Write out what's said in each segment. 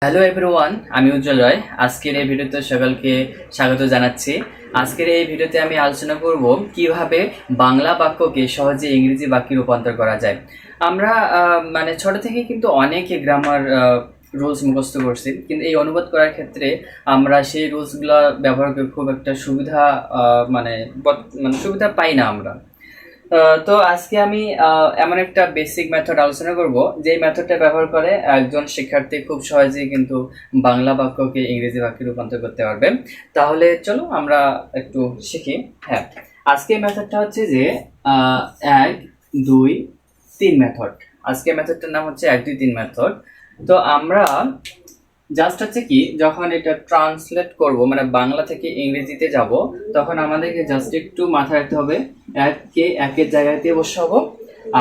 Hello everyone, আমি উজ্জ্বল রায়। আজকের এই ভিডিওতে সকলকে স্বাগত জানাচ্ছি। আজকের এই ভিডিওতে আমি আলোচনা করব কিভাবে বাংলা বাক্যকে সহজে ইংরেজি বাক্যে রূপান্তর করা যায়। আমরা মানে ছোট থেকে কিন্তু অনেক গ্রামার রুলস মুখস্থ করছি, কিন্তু এই অনুবাদ করার ক্ষেত্রে আমরা সেই রুলসগুলো ব্যবহার করে খুব একটা সুবিধা মানে মানে সুবিধা পাই না আমরা। তো আজকে আমি এমন একটা বেসিক মেথড আলোচনা করব, যেই মেথডটা ব্যবহার করে একজন শিক্ষার্থী খুব সহজেই কিন্তু বাংলা বাক্যকে ইংরেজি বাক্যে রূপান্তর করতে পারবে। তাহলে চলো আমরা একটু শিখি। হ্যাঁ, আজকে মেথডটা হচ্ছে যে 1 2 3 মেথড। আজকে মেথডটার নাম হচ্ছে 1 2 3 মেথড। তো আমরা জাস্ট হচ্ছে কি, যখন এটা ট্রান্সলেট করব মানে বাংলা থেকে ইংরেজিতে যাব, তখন আমাদেরকে জাস্ট একটু মাথায় রাখতে হবে এককে একের জায়গায় দিয়ে বসাবো,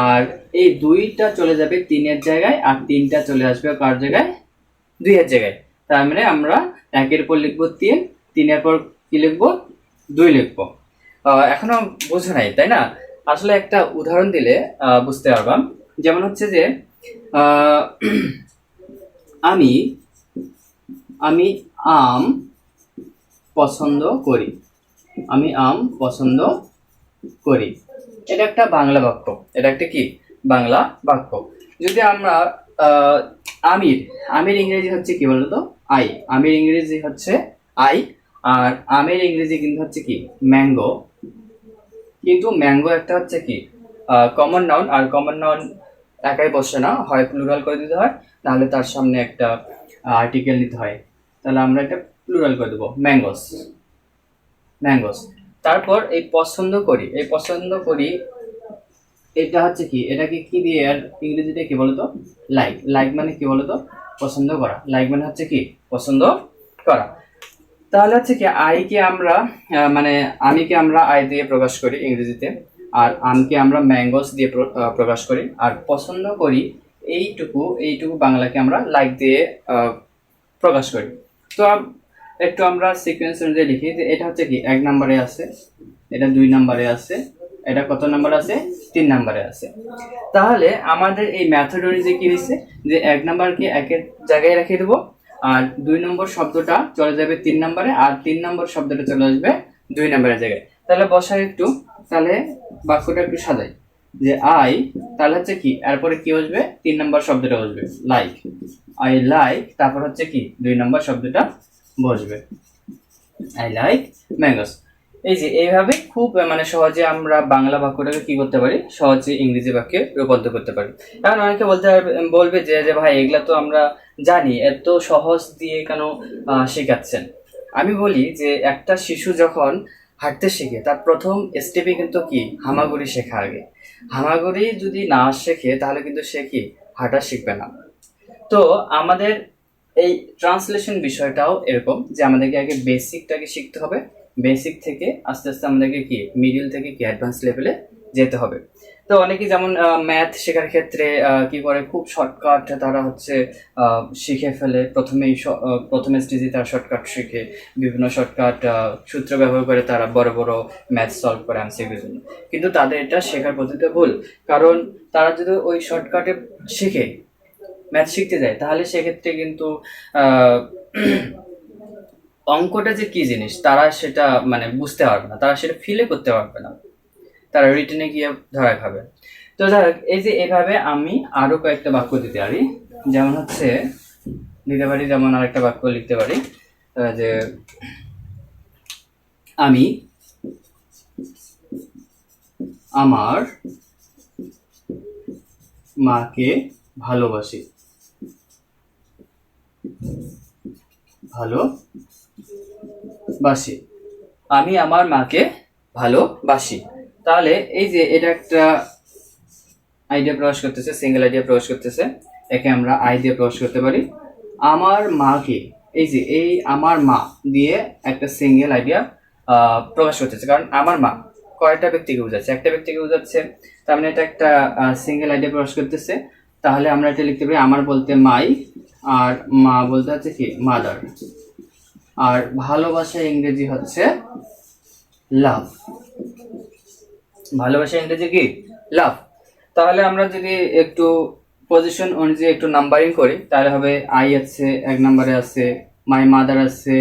আর এই দুইটা চলে যাবে তিনের জায়গায়, আর তিনটা চলে আসবে কার জায়গায়? দুইয়ের জায়গায়। তার মানে আমরা একের পর লিখবো 3, তিনের পর কি লিখবো? 2 লিখবো। এখনো বোঝো নাই তাই না? আসলে একটা উদাহরণ দিলে বুঝতে পারবাম। যেমন হচ্ছে যে আমি আমি আম পছন্দ করি। আমি আম পছন্দ করি। এটা একটা বাংলা বাক্য। এটা একটা কি বাংলা বাক্য? যদি আমরা আমির আমির ইংরেজি হচ্ছে কি বলতো? আই। আমির ইংরেজি হচ্ছে আই, আর আমের ইংরেজি কিন্তু হচ্ছে কি ম্যাঙ্গো। কিন্তু ম্যাঙ্গো একটা হচ্ছে কি কমন নাউন, আর কমন নাউন একাই বসে না, হয় প্লুরাল করে দিতে হয়, তাহলে তার সামনে একটা আর্টিকেল নিতে হয়। তাহলে আমরা এটা প্লুরাল করে দেবো, ম্যাঙ্গোস। ম্যাঙ্গোস। তারপর এই পছন্দ করি, এই পছন্দ করি এটা হচ্ছে কি, এটাকে কি দিয়ে আর ইংরেজিতে কি বলতো? লাইক। লাইক মানে কি বলতো? পছন্দ করা। লাইক মানে হচ্ছে কি পছন্দ করা। তাহলে হচ্ছে কি আইকে আমরা মানে আমিকে আমরা আই দিয়ে প্রকাশ করি ইংরেজিতে, আর আমকে আমরা ম্যাঙ্গোস দিয়ে প্রকাশ করি, আর পছন্দ করি এইটুকু এইটুকু বাংলাকে আমরা লাইক দিয়ে প্রকাশ করি। তো একটু আমরা সিকোয়েন্স অনুযায়ী লিখি যে এটা হচ্ছে কি 1 নম্বরে আছে, এটা 2 নম্বরে আছে, এটা কত নম্বর আছে? 3 নম্বরে আছে। তাহলে আমাদের এই মেথড অনুযায়ী কি হয়েছে যে 1 নম্বরকে একের জায়গায় রেখে দেবো, আর 2 নম্বর শব্দটা চলে যাবে 3 নম্বরে, আর 3 নম্বর শব্দটা চলে আসবে 2 নম্বরের জায়গায়। তাহলে বসাই একটু, তাহলে বাক্যটা একটু সাজাই যে আই, তাহলে হচ্ছে কি এরপরে কি আসবে? 3 নম্বর শব্দটা বসবে লাইক। আই লাইক, তারপর হচ্ছে কি 2 নম্বর শব্দটা বসবে আই লাইক ম্যাঙ্গোস। এই যে এইভাবে খুব মানে সহজে আমরা বাংলা বাক্যটাকে কি করতে পারি? সহজে ইংরেজি বাক্যে রূপান্তর করতে পারি। এখন অনেকে বলবে যে যে ভাই এগুলা তো আমরা জানি, এত সহজ দিয়ে কেন শেখাচ্ছেন? আমি বলি যে একটা শিশু যখন হাঁটতে শেখে, তার প্রথম স্টেপে কিন্তু কি হামাগুড়ি শেখা আগে। হামাগুড়ি যদি না শেখে তাহলে কিন্তু সে কি হাঁটা শিখবে না। তো আমাদের এই ট্রান্সলেশন বিষয়টাও এরকম যে আমাদেরকে আগে বেসিকটাকে শিখতে হবে, বেসিক থেকে আস্তে আস্তে আমাদেরকে কি মিডিল থেকে কি অ্যাডভান্স লেভেলে যেতে হবে। তো অনেকেই যেমন ম্যাথ শেখার ক্ষেত্রে কি করে, খুব শর্টকাট তারা হচ্ছে শিখে ফেলে। প্রথমে স্টেজে তারা শর্টকাট শিখে, বিভিন্ন শর্টকাট সূত্র ব্যবহার করে তারা বড় বড় ম্যাথ সলভ করে এমসিকিউর জন্য। কিন্তু তাদের এটা শেখার পদ্ধতিতে ভুল, কারণ তারা যদি ওই শর্টকাটে শিখে ম্যাথ শিখতে যায়, তাহলে সেক্ষেত্রে কিন্তু অঙ্কটা যে কি জিনিস তারা সেটা মানে বুঝতে পারবে না, তারা সেটা ফিলে করতে পারবে না, তারা রিটেনে গিয়ে ধরা খাবে। তো যাই হোক, এই যে এভাবে আমি আরো কয়েকটা বাক্য দিতে পারি। যেমন হচ্ছে দিতে পারি, যেমন আরেকটা বাক্য লিখতে পারি যে আমি আমার মাকে ভালোবাসি। ভালোবাসি। আমি আমার মাকে ভালোবাসি। তাহলে এই যে এটা একটা আইডিয়া প্রকাশ করতেছে, সিঙ্গেল আইডিয়া প্রকাশ করতেছে, একে আমরা আই দিয়ে প্রকাশ করতে পারি। আমার মাকে, এই যে এই আমার মা দিয়ে একটা সিঙ্গেল আইডিয়া প্রকাশ করতেছে, কারণ আমার মা কয়টা ব্যক্তিকে বোঝাচ্ছে? একটা ব্যক্তিকে বোঝাচ্ছে, তার মানে এটা একটা সিঙ্গেল আইডিয়া প্রকাশ করতেছে। তাহলে আমরা এটা লিখতে পারি আমার বলতে মাই, আর মা বলতে হচ্ছে কি মাদার, আর ভালোবাসা ইংরেজি হচ্ছে লাভ। ভালোবাসা ইংরেজি কি লাভ। তাহলে আমরা যদি একটু পজিশন অনুযায়ী একটু নাম্বারিং করি তাহলে হবে আই আছে 1 নম্বরে আছে, মাই মাদার আছে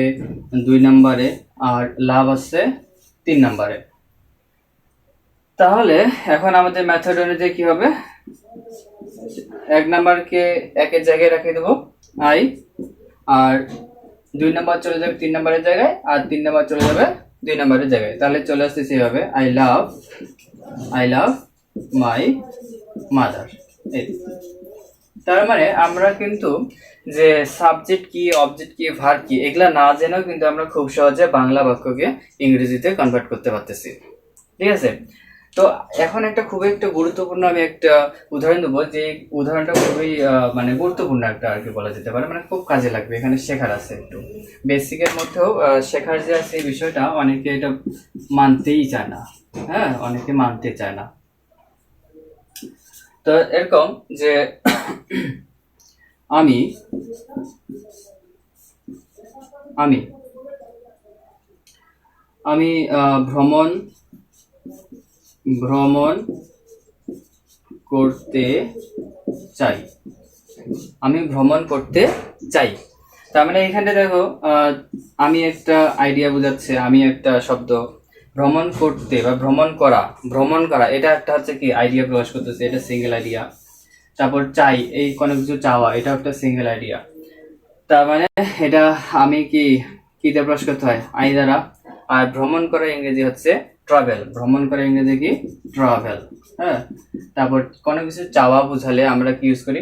2 নম্বরে, আর লাভ আছে 3 নম্বরে। তাহলে এখন আমাদের মেথড অনুযায়ী কি হবে, 1 নাম্বারকে 1 এর জায়গায় রেখে দেবো আই, আর 2 নাম্বার চলে যাবে 3 নাম্বারের জায়গায়, আর 3 নাম্বার চলে যাবে 2 নাম্বারের জায়গায়। তাহলে চলে আসছে সেভাবে আই লাভ মাই মাদার। তার মানে আমরা কিন্তু যে সাবজেক্ট কি, অবজেক্ট কি, ভার্ব কি এগুলা না জেনেও কিন্তু আমরা খুব সহজে বাংলা বাক্যকে ইংরেজিতে কনভার্ট করতে পারতেছি। ঠিক আছে, তো এখন খুবই একটা গুরুত্বপূর্ণ আমি একটা উদাহরণ দেবো, যে উদাহরণটা খুবই মানে গুরুত্বপূর্ণ একটা আর কি বলা যেতে পারে, মানে খুব কাজে লাগবে, এখানে শেখার আছে একটু বেসিকের মধ্যেও শেখার যে আছে এই বিষয়টা অনেকে এটা মানতেই চায় না। হ্যাঁ, অনেকে মানতে চায় না। তো এরকম যে আমি আমি আমি ভ্রমণ করতে চাই, আমি ভ্রমণ করতে চাই। তার মানে এখানে দেখো আমি একটা আইডিয়া বোঝাচ্ছে, আমি একটা শব্দ, ভ্রমণ করতে বা ভ্রমণ করা এটা একটা হচ্ছে কি আইডিয়া প্রকাশ করতেছে, এটা সিঙ্গেল আইডিয়া। তারপর চাই, এই কোনো কিছু চাওয়া, এটা একটা সিঙ্গেল আইডিয়া। তার মানে এটা আমি কি দিয়ে প্রকাশ করতে হয়, আই দ্বারা। আর ভ্রমণ করা ইংরেজি হচ্ছে ট্রাভেল, ভ্রমণ করা ইংরেজি কি ট্রাভেল। হ্যাঁ, তারপর কোনো কিছু চাওয়া বোঝালে আমরা কি ইউজ করি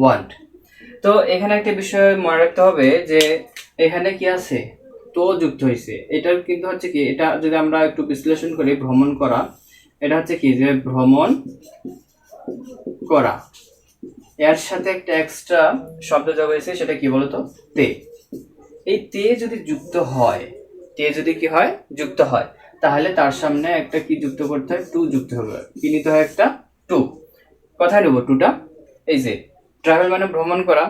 ওয়ান্ট। তো এখানে একটা বিষয় মনে রাখতে হবে যে এখানে কি আছে, তো যুক্ত হয়েছে। এটার কিন্তু হচ্ছে কি, এটা যদি আমরা একটু বিশ্লেষণ করি, ভ্রমণ করা এটা হচ্ছে কি যে ভ্রমণ করা, এর সাথে একটা এক্সট্রা শব্দ যোগ হয়েছে, সেটা কি বলতো, তে। এই তে যদি যুক্ত হয়, তাহলে তার সামনে একটা কি যুক্ত করতে হয়, টু যুক্ত হবে। কি নিতে হয়, একটা টু। কোথায় নেবো টুটা, এই যে ট্রাভেল মানে ভ্রমণ করা।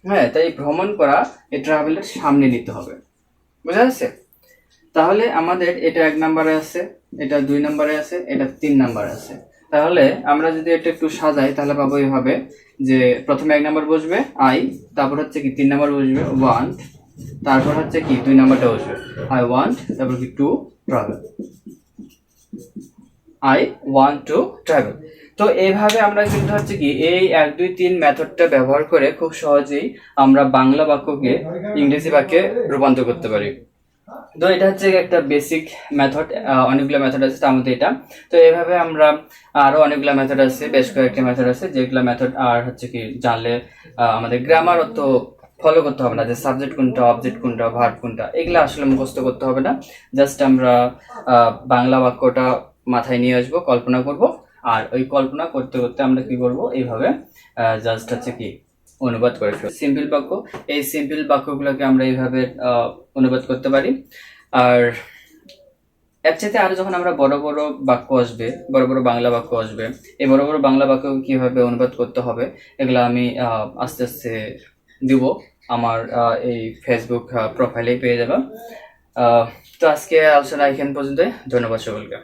হ্যাঁ, তাই ভ্রমণ করা এই ট্রাভেলের সামনে নিতে হবে, বুঝা যাচ্ছে? তাহলে আমাদের এটা 1 নম্বরে আছে, এটা 2 নম্বরে আছে, এটা 3 নম্বরে আছে। তাহলে আমরা যদি এটা একটু সাজাই তাহলে পাবো এইভাবে যে প্রথমে 1 নম্বর বসবে আই, তারপর হচ্ছে কি 3 নম্বর বসবে ওয়ান্ট, তারপর হচ্ছে কি 2 নম্বরটা বসবে আই ওয়ান্ট, তারপর কি to travel, I want to travel. তো এইভাবে আমরা কিন্তু হচ্ছে কি এই 1 2 3 মেথডটা ব্যবহার করে খুব সহজেই আমরা বাংলা বাক্যকে ইংরেজি বাক্যে রূপান্তর করতে পারি। তো এটা হচ্ছে একটা বেসিক মেথড, অনেকগুলো মেথড আছে তার মধ্যে এটা। তো এইভাবে আমরা আরো অনেকগুলো মেথড আছে, বেশ কয়েকটা মেথড আছে, যেগুলো মেথড আর হচ্ছে কি জানলে আমাদের গ্রামার অত ফলো করতে হবে না, যে সাবজেক্ট কোনটা, অবজেক্ট কোনটা, ভার্ব কোনটা, এগুলো আসলে মুখস্থ করতে হবে না। জাস্ট আমরা বাংলা বাক্যটা মাথায় নিয়ে আসবো, কল্পনা করব, আর ওই কল্পনা করতে করতে আমরা কি করব, এইভাবে জাস্ট হচ্ছে কি অনুবাদ করে ফেলব সিম্পল বাক্য। এই সিম্পল বাক্যগুলোকে আমরা এইভাবে অনুবাদ করতে পারি। আর এর চাইতে আরো যখন আমরা বড় বড় বাক্য আসবে, বড় বড় বাংলা বাক্য আসবে, এই বড় বড় বাংলা বাক্য কিভাবে অনুবাদ করতে হবে এগুলো আমি আস্তে আস্তে দিব, আমার এই ফেসবুক প্রোফাইলেই পেয়ে যাবেন। তো আজকে আলোচনা এখান পর্যন্ত, ধন্যবাদ সকলকে।